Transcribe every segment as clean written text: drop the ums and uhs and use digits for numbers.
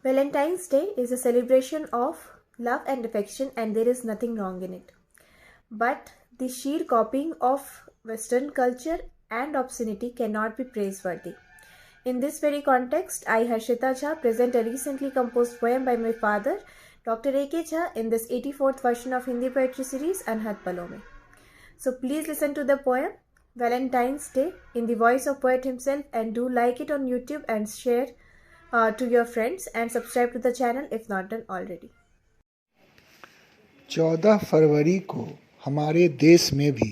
Valentine's Day is a celebration of love and affection, and there is nothing wrong in it. But the sheer copying of Western culture and obscenity cannot be praiseworthy. In this very context, I, Harshita Jha, present a recently composed poem by my father, Dr. A.K. Jha, in this 84th version of Hindi poetry series, Anhat Palon Mein. So please listen to the poem Valentine's Day in the voice of poet himself, and do like it on YouTube and share to your friends, and subscribe to the channel if not done already. 14 फरवरी को हमारे देश में भी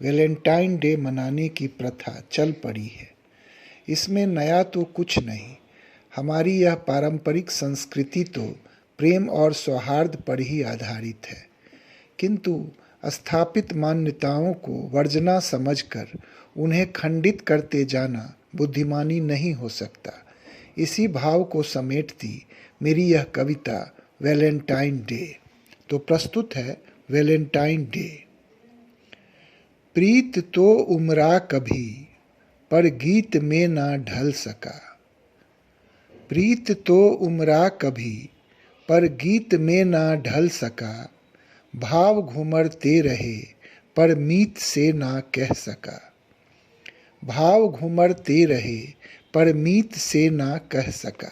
Valentine day मनाने की प्रथा चल पड़ी है। इसमें नया तो कुछ नहीं। हमारी यह पारंपरिक संस्कृति तो प्रेम और सौहार्द पर ही आधारित है, किंतु स्थापित मान्यताओं को वर्जना समझकर उन्हें खंडित करते जाना बुद्धिमानी नहीं हो सकता। इसी भाव को समेटती मेरी यह कविता वैलेंटाइन डे। तो प्रस्तुत है वैलेंटाइन डे। प्रीत तो उमरा कभी पर गीत में ना ढल सका। प्रीत तो उमरा कभी पर गीत में ना ढल सका। भाव घुमरते रहे पर मीत से ना कह सका। भाव घुमरते रहे पर मीत से ना कह सका।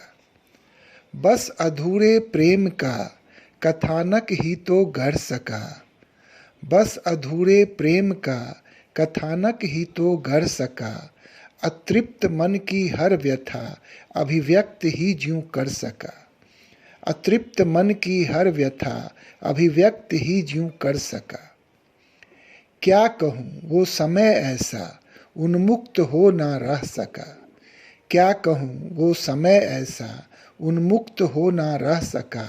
बस अधूरे प्रेम का कथानक ही तो गढ़ सका। बस अधूरे प्रेम का कथानक ही तो गढ़ सका। अतृप्त मन की हर व्यथा अभिव्यक्त ही ज्यों कर सका। अतृप्त मन की हर व्यथा अभिव्यक्त ही ज्यों कर सका। क्या कहूँ वो समय ऐसा उन्मुक्त हो ना रह सका। क्या कहूँ वो समय ऐसा उन्मुक्त हो ना रह सका।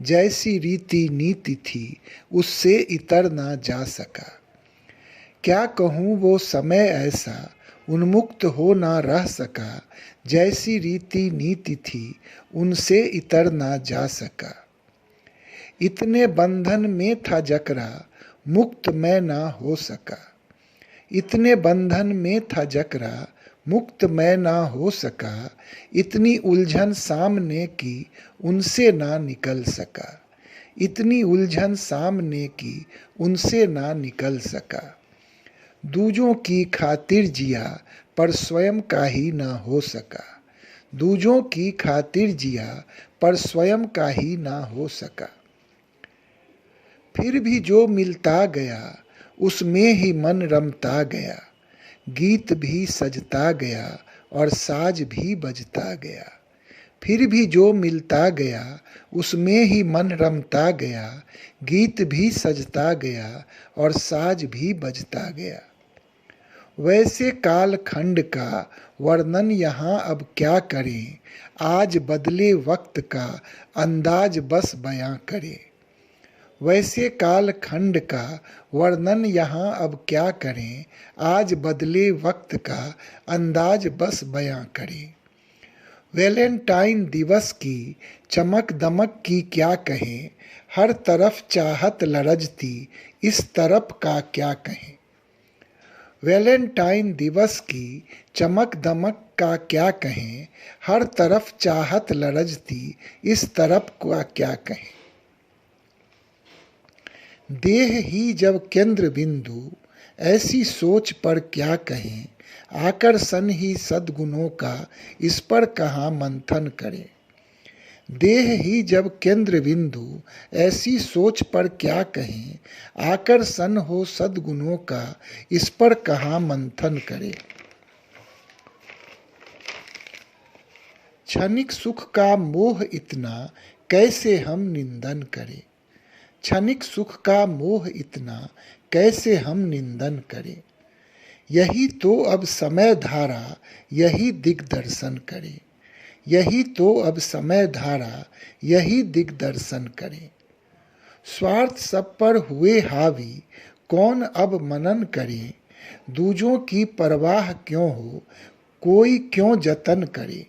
जैसी रीति नीति थी उससे इतर ना जा सका। क्या कहूँ वो समय ऐसा उन्मुक्त हो ना रह सका। जैसी रीति नीति थी उनसे इतर ना जा सका। इतने बंधन में था जकरा मुक्त मैं ना हो सका। इतने बंधन में था जकरा मुक्त मैं ना हो सका। इतनी उलझन सामने की उनसे ना निकल सका। इतनी उलझन सामने की उनसे ना निकल सका। दूजों की खातिर जिया पर स्वयं का ही ना हो सका। दूजों की खातिर जिया पर स्वयं का ही ना हो सका। फिर भी जो मिलता गया उसमें ही मन रमता गया। गीत भी सजता गया और साज भी बजता गया। फिर भी जो मिलता गया उसमें ही मन रमता गया। गीत भी सजता गया और साज भी बजता गया। वैसे कालखंड का वर्णन यहाँ अब क्या करें। आज बदले वक्त का अंदाज बस बयां करें। वैसे कालखंड का वर्णन यहाँ अब क्या करें। आज बदले वक्त का अंदाज बस बयां करें। वैलेंटाइन दिवस की चमक दमक की क्या कहें। हर तरफ चाहत लरजती इस तरफ का क्या कहें। वैलेंटाइन दिवस की चमक दमक का क्या कहें। हर तरफ चाहत लरजती इस तरफ का क्या कहें। देह ही जब केंद्र बिंदु ऐसी सोच पर क्या कहें। आकर्षण ही सद्गुणों का इस पर कहाँ मंथन करें। देह ही जब केंद्र बिंदु ऐसी सोच पर क्या कहें। आकर्षण हो सद्गुणों का इस पर कहाँ मंथन करें। क्षणिक सुख का मोह इतना कैसे हम निंदन करें। क्षणिक सुख का मोह इतना कैसे हम निंदन करें। यही तो अब समय धारा यही दिग्दर्शन करे। यही तो अब समय धारा यही दिग्दर्शन करे। स्वार्थ सब पर हुए हावी कौन अब मनन करे। दूजों की परवाह क्यों हो कोई क्यों जतन करे।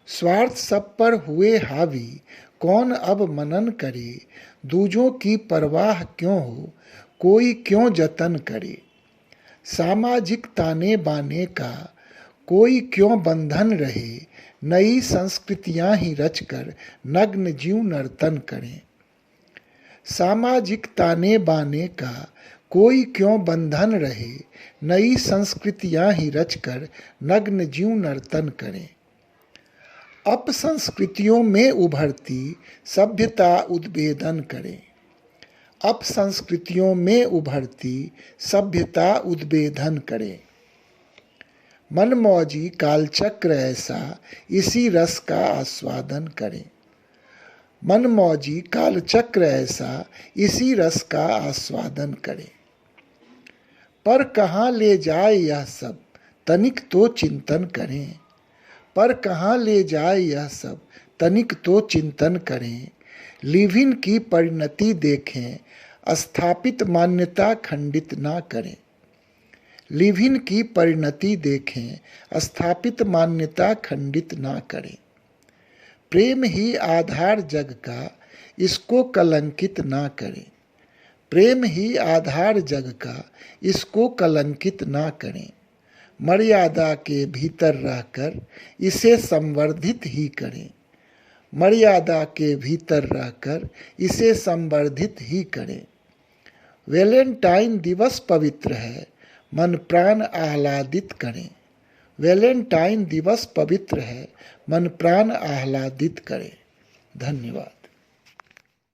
स्वार्थ सब पर हुए हावी कौन अब मनन करे। दूजों की परवाह क्यों हो कोई क्यों जतन करे। सामाजिक ताने बाने का कोई क्यों बंधन रहे। नई संस्कृतियां ही रचकर नग्न जीव नर्तन करें। सामाजिक ताने बाने का कोई क्यों बंधन रहे, नई संस्कृतियां ही रचकर नग्न जीव नर्तन करें। अपसंस्कृतियों में उभरती सभ्यता उद्भेदन करें। अपसंस्कृतियों में उभरती सभ्यता उद्भेदन करें। मनमौजी कालचक्र ऐसा इसी रस का आस्वादन करें। मनमौजी कालचक्र ऐसा इसी रस का आस्वादन करें। पर कहाँ ले जाए यह सब, तनिक तो चिंतन करें। पर कहाँ ले जाए यह सब, तनिक तो चिंतन करें। लिव-इन की परिणति देखें, स्थापित मान्यता खंडित ना करें। लिव-इन की परिणति देखें, स्थापित मान्यता खंडित ना करें। प्रेम ही आधार जग का, इसको कलंकित ना करें। प्रेम ही आधार जग का, इसको कलंकित ना करें। मर्यादा के भीतर रहकर इसे संवर्धित ही करें। मर्यादा के भीतर रहकर इसे संवर्धित ही करें। वैलेंटाइन दिवस पवित्र है, मन प्राण आह्लादित करें। वैलेंटाइन दिवस पवित्र है, मन प्राण आह्लादित करें। धन्यवाद।